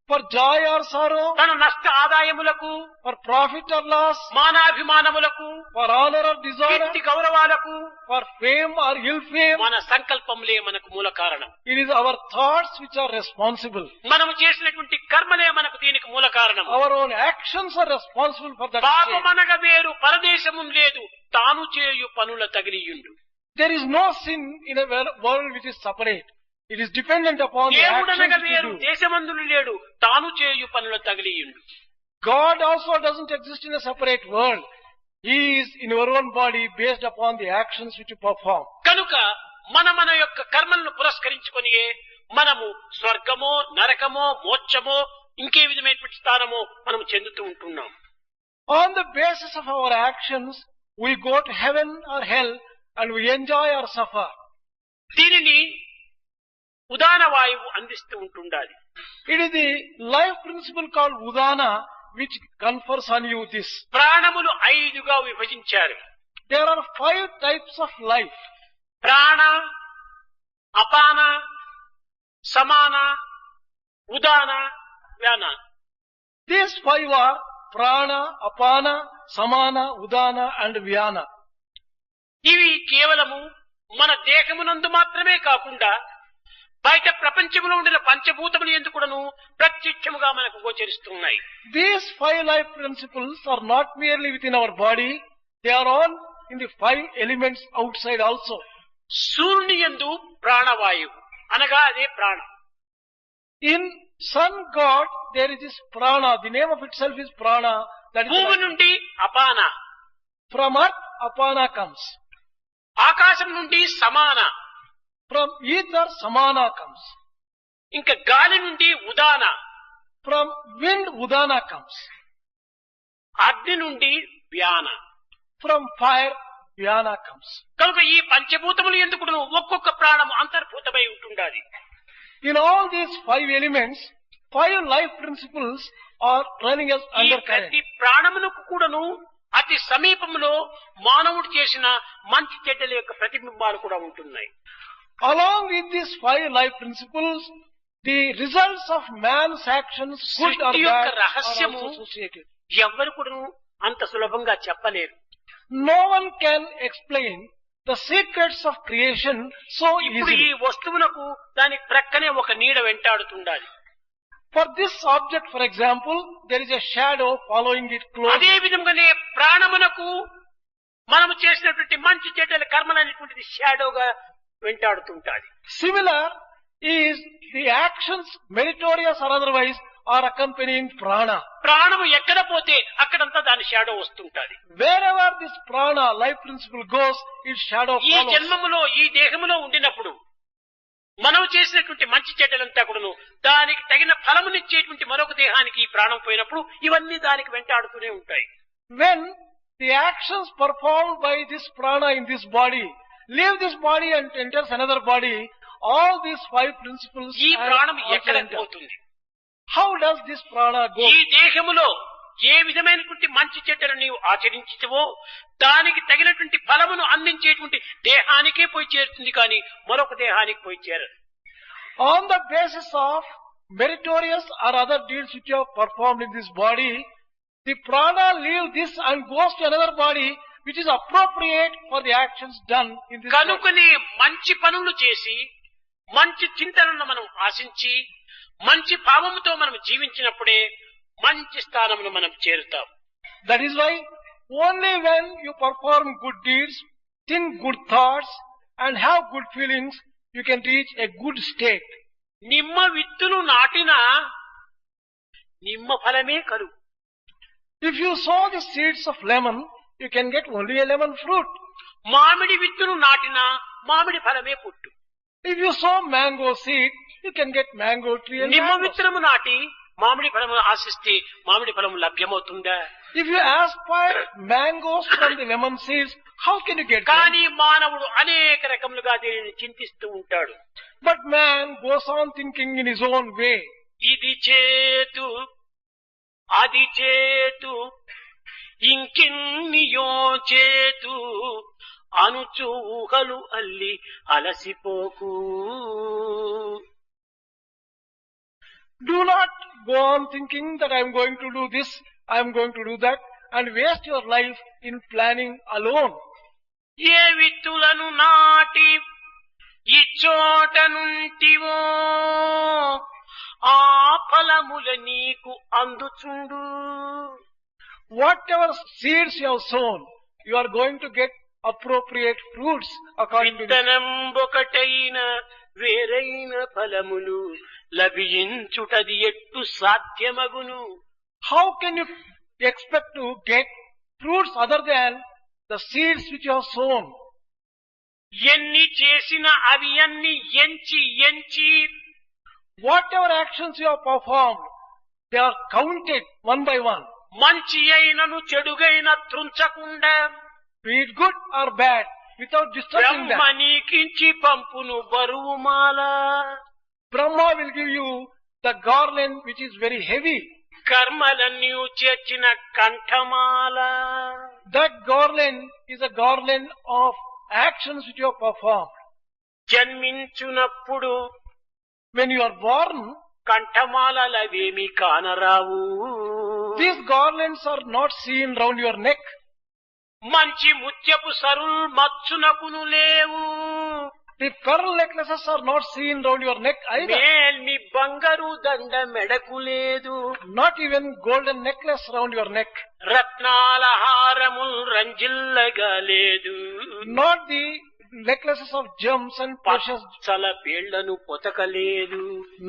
For joy or sorrow, తన నష్ట ఆదాయములకు, for profit or loss, మానాభిమానములకు, for honor or dishonor, Keerthi గౌరవాలకు for fame or ill fame. మన సంకల్పములే మనకు మూల కారణం. It is our thoughts which are responsible. మనము చేసినటువంటి కర్మలే మనకు దీనికి మూల కారణం. Our own actions are responsible for that state. పాపమనగ వేరు పరదేశము లేదు, తాను చేయు పనుల తగిలియుండు. There is no sin in a world which is separate. It is dependent upon the దేవుడనగ actions we వేరు do. దేశమందులు లేడు, తాను చేయు పనుల తగిలియుండు. God also doesn't exist in a separate world. He is in your own body based upon the actions which you perform. కనుక మన యొక్క కర్మలను పురస్కరించుకొని మనము స్వర్గమో నరకమో మోక్షమో ఇంకే విధమైనటువంటి స్థానమో మనం చెందుతూ ఉంటున్నాం. On the basis of our actions, we go to heaven or hell and we enjoy or suffer. దీనిని ఉదాన వాయువు అందిస్తూ ఉంటుండాలి. It is the life principle called Udana which confers on you this. ప్రాణములు 5గా విభజించారు. There are 5 types of life. ప్రాణ, అపాన, సమాన, Udana, వ్యాన. These 5 are Prana, Apana, Samana, Udana and Vyana. ఇవి కేవలము మన దేహమునందు మాత్రమే కాకుండా బయట ప్రపంచంలో ఉండిన పంచభూతములు ఎందుకును ప్రత్యక్షముగా మనకు గోచరిస్తున్నాయి. These 5 life principles are not merely within our body, they are all in the 5 elements outside also. సూర్యుని యందు ప్రాణవాయువు అనగా అదే ప్రాణం. In sun god there is this prana, the name of itself is prana. That is భూమి నుండి అపాన, from earth apana comes. ఆకాశం నుండి సమాన, From ether samana comes. ఇంకా గాలి నుండి Udana, From wind udana comes. అగ్ని నుండి వ్యాన. From fire vyana comes. కనుక ఈ పంచభూతములు ఎందుకును ఒక్కొక్క ప్రాణము అంతర్భూతమై ఉంటుండాలి. In all these 5 elements, 5 life principles are running as ఈ undercurrent. ప్రతి ప్రాణమునకు కూడాను అతి సమీపంలో మానవుడు చేసిన మంచి చెడ్డల యొక్క ప్రతిబింబాలు కూడా ఉంటున్నాయి. Along with these 5 life principles, the results of man's actions, good or సృష్టి యొక్క bad, are రహస్యము also associated. ఎవ్వరు కూడాను అంత సులభంగా చెప్పలేరు. No one can explain the secrets of creation so ఇప్పుడు ఈ easily. వస్తువులకు దాని ప్రక్కనే ఒక నీడ వెంటాడుతుండాలి. For this object, for example, there is a shadow following it అదే closely. విధంగానే ప్రాణమునకు మనము చేసినటువంటి మంచి చెడ్డల కర్మలనేటువంటిది షాడోగా వెంటాడుతుంటాది. Similar is the actions, meritorious or otherwise, are accompanying prana. ప్రాణము ఎక్కడ పోతే అక్కడంతా దాని shadow వస్తుంటాది. Wherever this prana, life principle goes, its shadow ఈ follows. జన్మములో ఈ దేహములో ఉండినప్పుడు మనం చేసినటువంటి మంచి చెడ్డలంతా కూడాను దానికి తగిన ఫలమునిచ్చేటువంటి మరొక దేహానికి ఈ ప్రాణం పోయినప్పుడు ఇవన్నీ దానికి వెంటాడుతూనే ఉంటాయి. When the actions performed by this prana in this body leave this body and enters another body, all these 5 principles ఈ are ప్రాణం also ఎక్కడ enter. పోతుంది? How does this prana go? ఈ దేహములో ఏ విధమైనటువంటి మంచి చెడ్డలు నీవు ఆచరించవో దానికి తగినటువంటి ఫలమును అందించేటువంటి దేహానికే పోయి చేరుతుంది కానీ మరొక దేహానికి పోయి చేరదు. On the basis of meritorious or other deeds which you have performed in this body, the prana leaves this and goes to another body which is appropriate for the actions done in this body. కనుకనే మంచి పనులు చేసి మంచి చింతనను మనం ఆశించి మంచి భావముతో మనం జీవించినప్పుడే మంచి స్థానమును మనం చేరుతాం. That is why only when you perform good deeds, think good thoughts and have good feelings, you can reach a good state. నిమ్మ విత్తులు నాటినా నిమ్మ ఫలమే కలుగు. If you sow the seeds of lemon, you can get only a lemon fruit. మామిడి విత్తులు నాటినా మామిడి ఫలమే పుట్టు. If you sow mango seed, you can get mango tree and నిమ్మ mangoes. విత్తనము నాటి మామిడి ఫలము ఆశిస్తే మామిడి ఫలము లభ్యమవుతుందా? If you aspire mangoes from the lemon seeds, how can you get them? కానీ మానవుడు అనేక రకములుగా దీనిని చింతిస్తూ ఉంటాడు. But man goes on thinking in his own way. ఇది చేతు అది చేతు ఇంకెన్నియో చేతు అనుచూహలు అల్లి అలసిపోకు. Do not go on thinking that I am going to do this, I am going to do that, and waste your life in planning alone. ఏ విత్తులను నాటి ఇచ్చోట నుంటివో ఆ ఫలముల నీకు అందుచుండు. Whatever seeds you have sown, you are going to get appropriate fruits according to this. విత్తనంబొకటైన వేరైన ఫలములు లభించుటది ఎట్టు సాధ్యమగును. How can you expect to get fruits other than the seeds which you have sown. ఎన్ని చేసినా అవి అన్ని ఎంచి ఎంచి Whatever actions you have performed, they are counted one by one. మంచి అయినను చెడుగైన త్రుంచకుండా Be it good or bad, without disturbing Brahma that. నీకించి పంపును బరువుమాల. Brahma will give you the garland which is very heavy. కర్మలన్నీ చేర్చిన కంఠమాల. That garland is a garland of actions which you have performed. జన్మించునప్పుడు When you are born, కంఠమాలవేమి కానరావు. these garlands are not seen round your neck. మంచి ముత్యపు సరుల్ మచ్చునకును లేవు. The pearl necklaces are not seen round your neck either. మేల్మి బంగారు దండ మెడకు లేదు. Not even golden necklace round your neck. రత్నాల హారముల్ రంజిల్లగా లేదు. Not the necklaces of gems and precious, Pachchala పేళ్లను పొతకలేదు.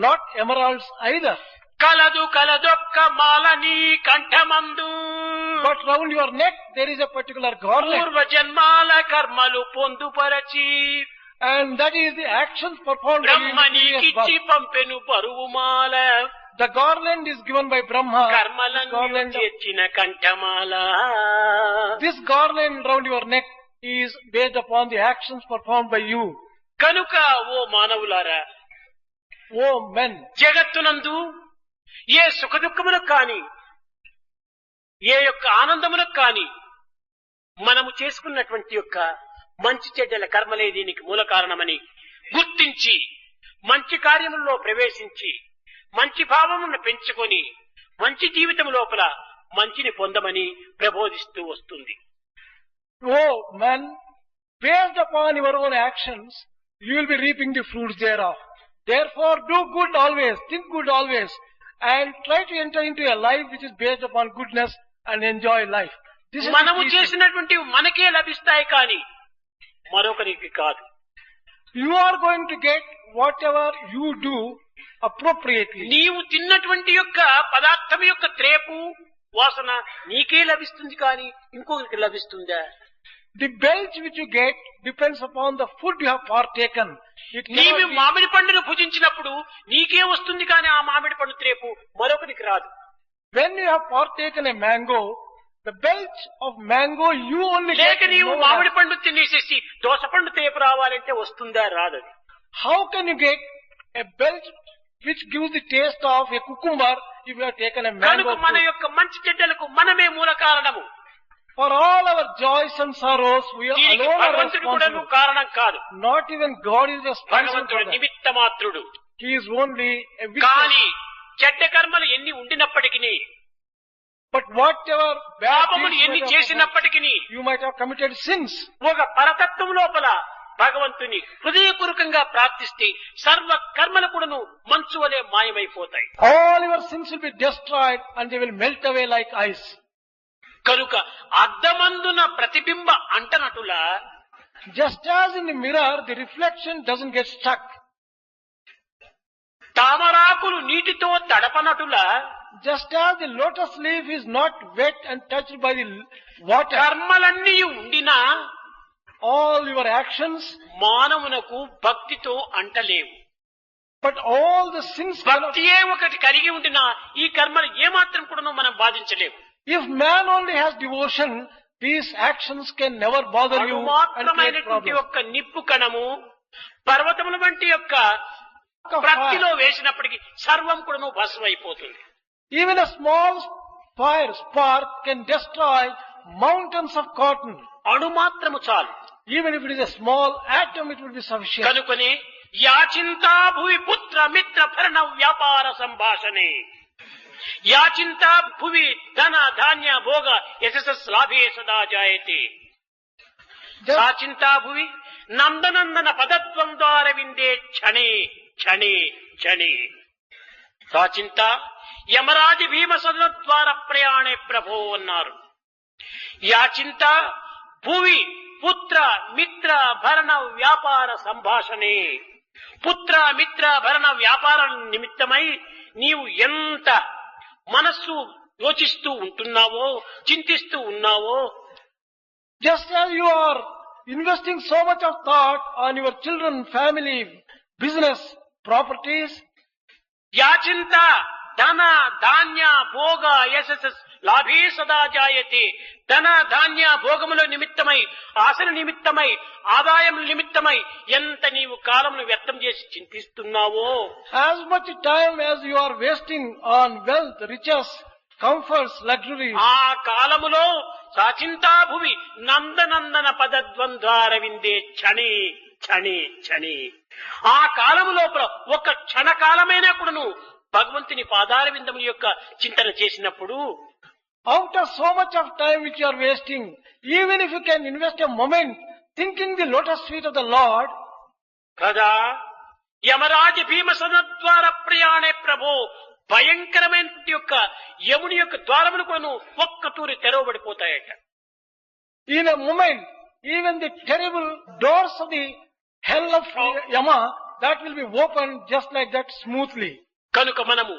not emeralds either. కలదు కలదొక్క మాల నీ కంఠమందు. But round your neck there is a particular garland. పూర్వ జన్మాల కర్మలు పొందుపరచి And that is the actions performed by you in Brahma the previous నీకిచ్చి birth. పంపెను బరువుమాల. The garland is given by Brahma. కర్మలను Garland, చేర్చిన కంఠమాల. this garland round your neck is based upon the actions performed by you. కనుక ఓ మానవులారా, Oh men, జగత్తునందు ఏ సుఖదుఖములకు కాని ఏ యొక్క ఆనందములకు కాని మనము చేసుకున్నటువంటి యొక్క మంచి చెడ్డల కర్మలే దీనికి మూల కారణమని గుర్తించి మంచి కార్యముల్లో ప్రవేశించి మంచి భావమును పెంచుకొని మంచి జీవితం లోపల మంచిని పొందమని ప్రబోధిస్తూ వస్తుంది. oh men, based upon your own actions, you will be reaping the fruits thereof. Therefore, do good always, think good always, and try to enter into a life which is based upon goodness and enjoy life. This is the మనము key thing. చేసినటువంటి మనకే లభిస్తాయి కానీ మరొకరికి కాదు. You are going to get whatever you do appropriately. నీవు తిన్నటువంటి యొక్క పదార్థం యొక్క త్రేపు వాసన నీకే లభిస్తుంది కానీ ఇంకొకరికి లభిస్తుందా? The belch which you get depends upon the food you have partaken. It నీవు cannot be- మామిడి పండును భుజించినప్పుడు నీకే వస్తుంది కానీ ఆ మామిడి పండు త్రేపు మరొకరికి రాదు. when you have partaken a mango, the belch of mango you only లేక get. నీవు No మామిడి one. పండు తినేసేసి దోసపండు త్రేపు రావాలంటే వస్తుందా? రాదు. How can you get a belch which gives the taste of a cucumber if you have taken a కనుక mango మన fruit? యొక్క మంచి చెడ్డలకు మనమే మూల కారణము. For all our joys and sorrows, we are దీనికి alone are భగవంతుడు కూడా responsible. కారణం కాదు. Not even God is responsible for భగవంతుడు that. నిమిత్త మాత్రుడు. He is only a witness. కానీ చెడ్డ కర్మలు ఎన్ని ఉండినప్పటికీ But whatever bad పాపములు deeds ఎన్ని you might have చేసినప్పటికీ performed, you might have committed sins. ఒక పరతత్వం లోపల భగవంతుని హృదయపూర్వకంగా ప్రార్థిస్తే సర్వ కర్మలు కూడాను మంచు వలె మాయమైపోతాయి. All your sins will be destroyed and they will melt away like ice. కనుక అద్దమందున ప్రతిబింబ అంటనటులా Just as in the mirror, the reflection doesn't get stuck. తామరాకులు నీటితో తడపనటులా Just as the lotus leaf is not wet and touched by the water, కర్మలన్నీ ఉండినా all your actions, మానవునకు భక్తితో అంటలేవు. but all the sins cannot. భక్తియే ఒకటి కలిగి ఉండినా ఈ కర్మలు ఏమాత్రం కూడా మనం బాధించలేము. If man only has devotion, these actions can never bother you and create మాత్రమైనటువంటి problems. యొక్క నిప్పు కణము పర్వతముల వంటి యొక్క Of ప్రత్తిలో fire. వేసినప్పటికీ సర్వం కూడా భస్మం అయిపోతుంది. Even a small fire spark can destroy mountains of cotton. అణు మాత్రము చాలు. Even if it is a small atom, it will be sufficient. కనుకనే యాచింతా భువి పుత్ర మిత్ర భరణ వ్యాపార సంభాషణే యాచింతా భువి ధన ధాన్య భోగ యశస్ లాభే సదా జాయతే Just- సాచింతా భువి నందనందన పదత్వం ద్వారా విందే క్షణే క్షణే క్షణే సాచింత యమరాజి భీమ సదన ద్వారా ప్రయాణే ప్రభో అన్నారు. యాచింత భువి పుత్ర మిత్ర భరణ వ్యాపార సంభాషణే పుత్ర మిత్ర భరణ వ్యాపార నిమిత్తమై నీవు ఎంత మనస్సు యోచిస్తూ ఉంటున్నావో, చింతిస్తూ ఉన్నావో, Just as you are investing so much of thought on your children, family, business, properties, యాచింత ధన ధాన్య భోగ యశస్ లాభే సదా జాయతే. ధన ధాన్య భోగముల నిమిత్తమై, ఆశల నిమిత్తమై, ఆదాయం నిమిత్తమై ఎంత నీవు కాలమును వ్యర్థం చేసి చింతిస్తున్నావో, as much time as you are wasting on wealth, riches, comforts, luxuries, ఆ కాలములో సాచింతా భువి నందనందన పదద్వంద్వార విందే క్షణి క్షణి క్షణి. ఆ కాలము లోపల ఒక క్షణకాలమైనా కూడాను భగవంతుని పాదార విందముల యొక్క చింతన చేసినప్పుడు, out of so much of time which you are wasting, even if you can invest a moment thinking the lotus feet of the Lord, కదా యమరాజ భీమసన ద్వార ప్రయాణే ప్రభో, భయంకరమైన యొక్క యముని యొక్క ద్వారములు కూడాను ఒక్క తూరి తెరవబడిపోతాయట. in a moment, even the terrible doors of the hell of Yama, that will be opened just like that smoothly. కనుక మనము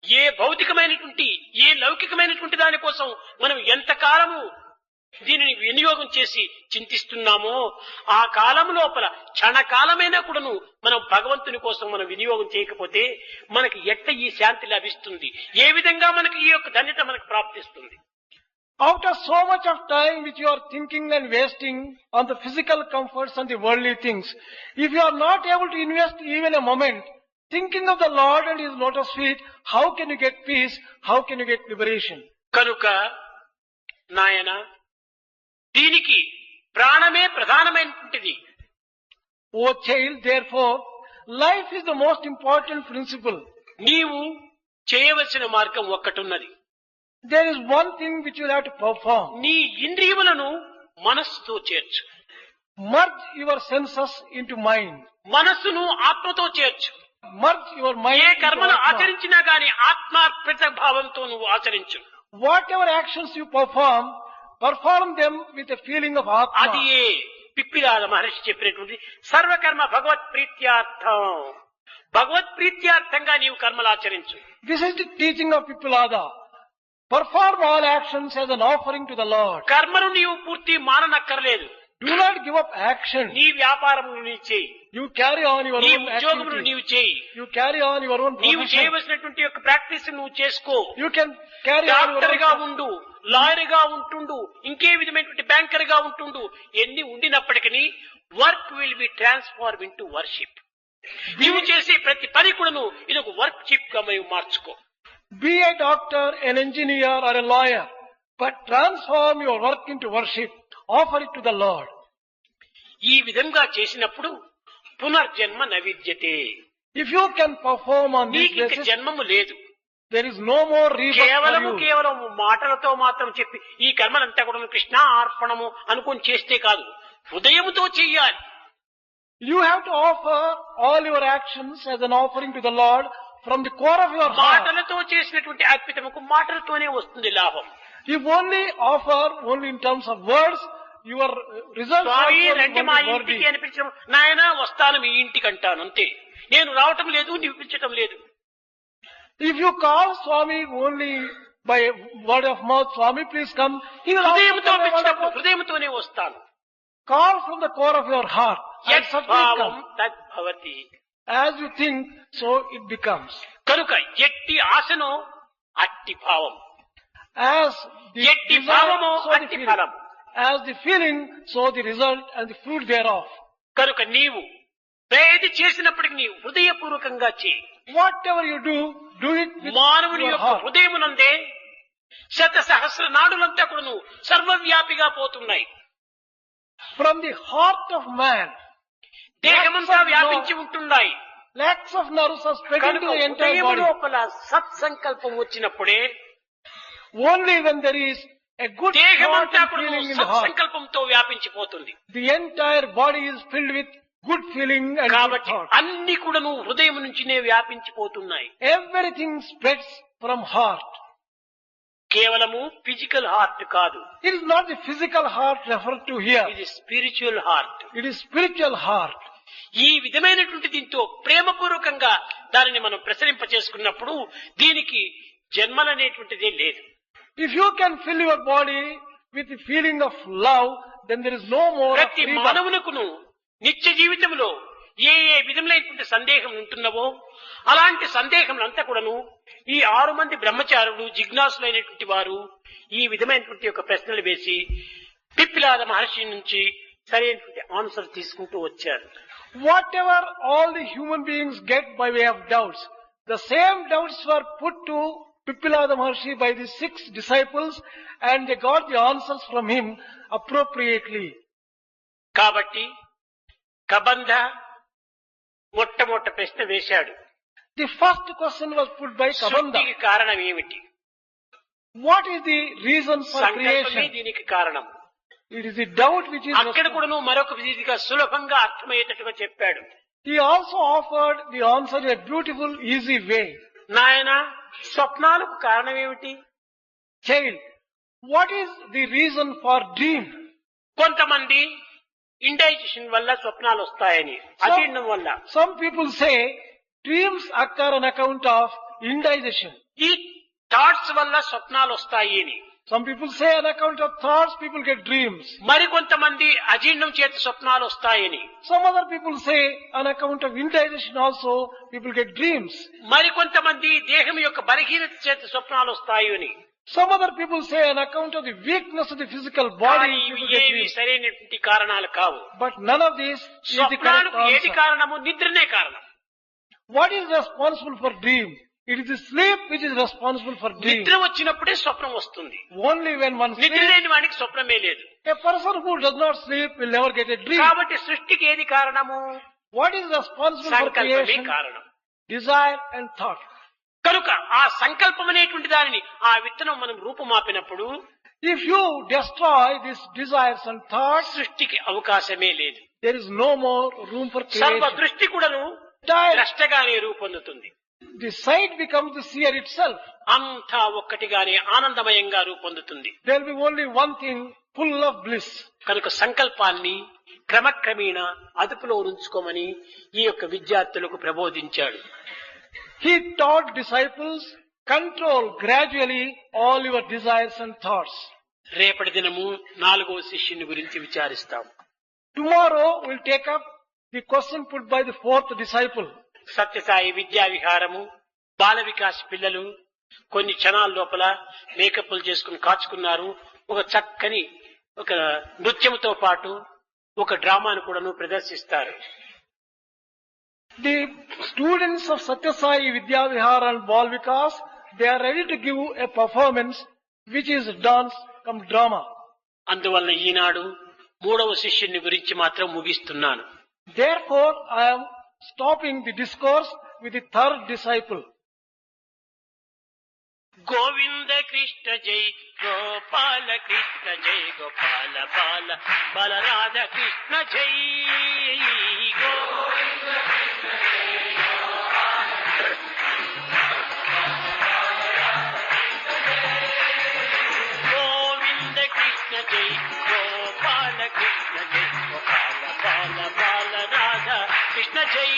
ఏ భౌతికమైనటువంటి, ఏ లౌకికమైనటువంటి దానికోసం మనం ఎంతకాలము దీనిని వినియోగం చేసి చింతిస్తున్నామో, ఆ కాలం లోపల క్షణకాలమైనా కూడాను మనం భగవంతుని కోసం మనం వినియోగం చేయకపోతే మనకి ఎట్ట ఈ శాంతి లభిస్తుంది? ఏ విధంగా మనకి ఈ యొక్క ధన్యత మనకు ప్రాప్తిస్తుంది? Out of so much of time which you are thinking and wasting on the physical comforts and the worldly things, if you are not able to invest even a moment thinking of the Lord and His lotus feet, how can you get peace? How can you get liberation? కనుక నాయన, దీనికి ప్రాణమే ప్రధానమైనటువంటిది. O child, therefore, life is the most important principle. నీవు చేయవలసిన మార్గం ఒక్కటున్నది. There is one thing which you will have to perform. నీ ఇంద్రియములను మనస్సుతో చేర్చు. Merge your senses into mind. మనస్సును ఆత్మతో చేర్చు. Merge your mind A into కర్మను Atma. ఆచరించినా గాని ఆత్మార్పిత భావంతో నువ్వు ఆచరించు. Whatever actions you perform, perform them with a feeling of అది Atma. ఏ పిప్పిలాద మహర్షి చెప్పినటువంటి సర్వకర్మ భగవత్ ప్రీత్యార్థం. భగవత్ ప్రీత్యార్థంగా నీవు కర్మలు ఆచరించు. This is the teaching of Pippalada. Perform all actions as an offering to the Lord. కర్మను నీవు పూర్తి మాననక్కర్లేదు. Do not give up action. నీ వ్యాపారమును నీ చేయి, You carry on your నీ own ఉద్యోగమును activity. నీవు చేయి, You carry on your own నీవు profession. చేయవలసినటువంటి యొక్క ప్రాక్టీస్ నువ్వు చేసుకో. You can carry on your doctor గా own. ఉండు, లాయర్ గా ఉంటుండు, ఇంకే విధమైనటువంటి బ్యాంకర్ గా ఉంటుండు, ఎన్ని ఉండినప్పటికీ work will be transform into worship. నీవు చేసే ప్రతి పని కూడాను ఇది ఒక వర్షిప్ గా మేము మార్చుకో. Be a doctor, an engineer or a lawyer, but transform your work into worship. Offer it to the Lord. ఈ విధంగా చేసినప్పుడు పునర్జన్మ నవిద్యతే. If you can perform on this నీకు ఇంక basis, జన్మము లేదు. there is no more rebirth for you. కేవలం మాటలతో మాత్రం చెప్పి ఈ కర్మలంతా కూడా కృష్ణ అర్పణము అనుకొని చేస్తే కాదు, హృదయముతో చెయ్యాలి. You have to offer all your actions as an offering to the Lord from the core of your heart. మాటలతో చేసినటువంటి అర్పితముకు మాటలతోనే వస్తుంది లాభం. If only offer only in terms of words, your results Swamy also రండి will మా be ఇంటికి worthy. అనిపించడం, నాయన వస్తాను మీ ఇంటికి అంటాను అంతే. నేను రావటం లేదు, నీవు పిలిచటం లేదు. If you call Swami only by word of mouth, Swami please come, he will also హృదయంతో come by word of పిలిచినప్పుడు mouth. హృదయంతోనే వస్తాను. Call from the core of your heart. And such will యద్భావం come. తద్భవతి. As you think, so it becomes. కనుక ఎట్టి ఆశనో అట్టి భావం, As the ఎట్టి desire, భావమో so the అట్టి feeling. ఫలం. As the feeling, so the result and the fruit thereof. కనుక నీవు ఏది చేసినప్పటికీ నీవు హృదయపూర్వకంగా చేయి. Whatever you do, do it with మానవుని your యొక్క heart. హృదయమునందే శత సహస్ర నాడులంతా కూడా సర్వవ్యాపిగా పోతున్నాయి. From the heart of man, దేహమంతా వ్యాపించి ఉంటున్నాయి. lakhs of nerves are spread into కనుక the entire హృదయము body. లోపల సత్సంకల్పం వచ్చినప్పుడే Only when there is a good thought దేహమంతా and కూడా feeling in the heart, సత్సంకల్పంతో వ్యాపించిపోతుంది. the entire body is filled with good feeling and good కాబట్టి thought. అన్ని కూడాను హృదయం నుంచినే వ్యాపించిపోతున్నాయి. Everything spreads from heart. కేవలము ఫిజికల్ హార్ట్ కాదు, It is not the physical heart referred to here. ఇది spiritual heart. It is spiritual heart. ఈ విధమైనటువంటి దీంతో ప్రేమపూర్వకంగా దానిని మనం ప్రసరింప చేసుకున్నప్పుడు దీనికి జన్మలనేటువంటిదే లేదు. If you can fill your body with the feeling of love, then there is no more of ప్రతి rebirth. మానవునకును నిత్య జీవితంలో ఏ ఏ విధములైనటువంటి సందేహం ఉంటున్నవో అలాంటి సందేహములంతా కూడాను ఈ 6 మంది బ్రహ్మచారులు జిజ్ఞాసులైనటువంటి వారు ఈ విధమైనటువంటి ఒక ప్రశ్నలు వేసి పిప్పిలాద మహర్షి నుంచి సరైనటువంటి ఆన్సర్ తీసుకుంటూ వచ్చారు. Whatever all the human beings get by way of doubts, the same doubts were put to Pippilada Maharshi by the 6 disciples, and they got the answers from him appropriately. కాబట్టి కబంధ మొట్టమొదట ప్రశ్న వేశాడు. The first question was put by Kabanda. సృష్టికి కారణం ఏమిటి? What is the reason for సంకల్పమే creation? దీనికి కారణం. It is the doubt which is అక్కడ కూడాను మరొక విధిగా సులభంగా అర్థమయ్యేటట్టుగా చెప్పాడు. He also offered the answer in a beautiful, easy way. నాయన, స్వప్నాలకు కారణం ఏమిటి? Child, what is the reason for dream? కొంతమంది ఇండైజెషన్ వల్ల స్వప్నాలు వస్తాయని, అజీర్ణం వల్ల. Some people say dreams occur on account of indigestion. ఈ థాట్స్ వల్ల స్వప్నాలు వస్తాయి అని. Some people say on account of thoughts people get dreams. మరికొంతమంది అజీర్ణం చేత స్వప్నాలు వస్తాయని. Some other people say on account of indigestion also people get dreams. మరికొంతమంది దేహం యొక్క బలహీనత చేత స్వప్నాలు వస్తాయి అని. Some other people say on account of the weakness of the physical body కానీ people ఇవి get ఏవి dreams. సరైనటువంటి కారణాలు కావు. But none of these is the correct స్వప్నాలకు ఏది answer. కారణము? నిద్రనే కారణం. What is responsible for dream? It is the sleep which is responsible for dream. నిద్ర వచ్చినప్పుడే స్వప్నం వస్తుంది. Only when one నిద్ర sleeps, లేని వాడికి స్వప్నమే లేదు. a person who does not sleep will never get a dream. కాబట్టి సృష్టికి ఏది కారణము? What is responsible for సంకల్పమే creation? కారణం. Desire and thought. కనుక ఆ సంకల్పం అనేటువంటి దానిని, ఆ విత్తనం మనం రూపుమాపినప్పుడు If you destroy these desires and thoughts, సృష్టికి అవకాశమే లేదు. there is no more room for సర్వ creation. దృష్టి కూడాను Entire- ద్రష్టగానే రూపొందుతుంది. The sight becomes the seer itself. అంతా ఒక్కటిగానే ఆనందమయంగా రూపొందుతుంది. There will be only one thing, full of bliss. కనుక సంకల్పాన్ని క్రమక్రమేణా అదుపులో ఉంచుకోమని ఈ యొక్క విద్యార్థులకు ప్రబోధించాడు. He taught disciples, control gradually all your desires and thoughts. రేపటి దినము 4వ శిష్యుని గురించి విచారిస్తాం. Tomorrow we'll take up the question put by the 4th disciple. Sathya Sai విద్యా విహారము బాల వికాస్ పిల్లలు కొన్ని క్షణాల లోపల మేకప్లు చేసుకుని కాచుకున్నారు. ఒక చక్కని ఒక నృత్యంతో పాటు ఒక డ్రామాను కూడాను ప్రదర్శిస్తారు. The students of Satya Sai Vidya Vihar and Bal Vikas, they are ready to give a performance which is dance come drama. అందువల్ల ఈనాడు 3వ శిష్యుని గురించి మాత్రం ముగిస్తున్నాను. Therefore, I am stopping the discourse with the 3rd disciple. Govinda Krishna జై గోపాల కృష్ణ జై గోపాల బాల బలరాధ కృష్ణ జై గోవింద కృష్ణ జై గోవింద కృష్ణ జై గోపాల కృష్ణ జై గోపాల బాల బాలరాధ కృష్ణ జై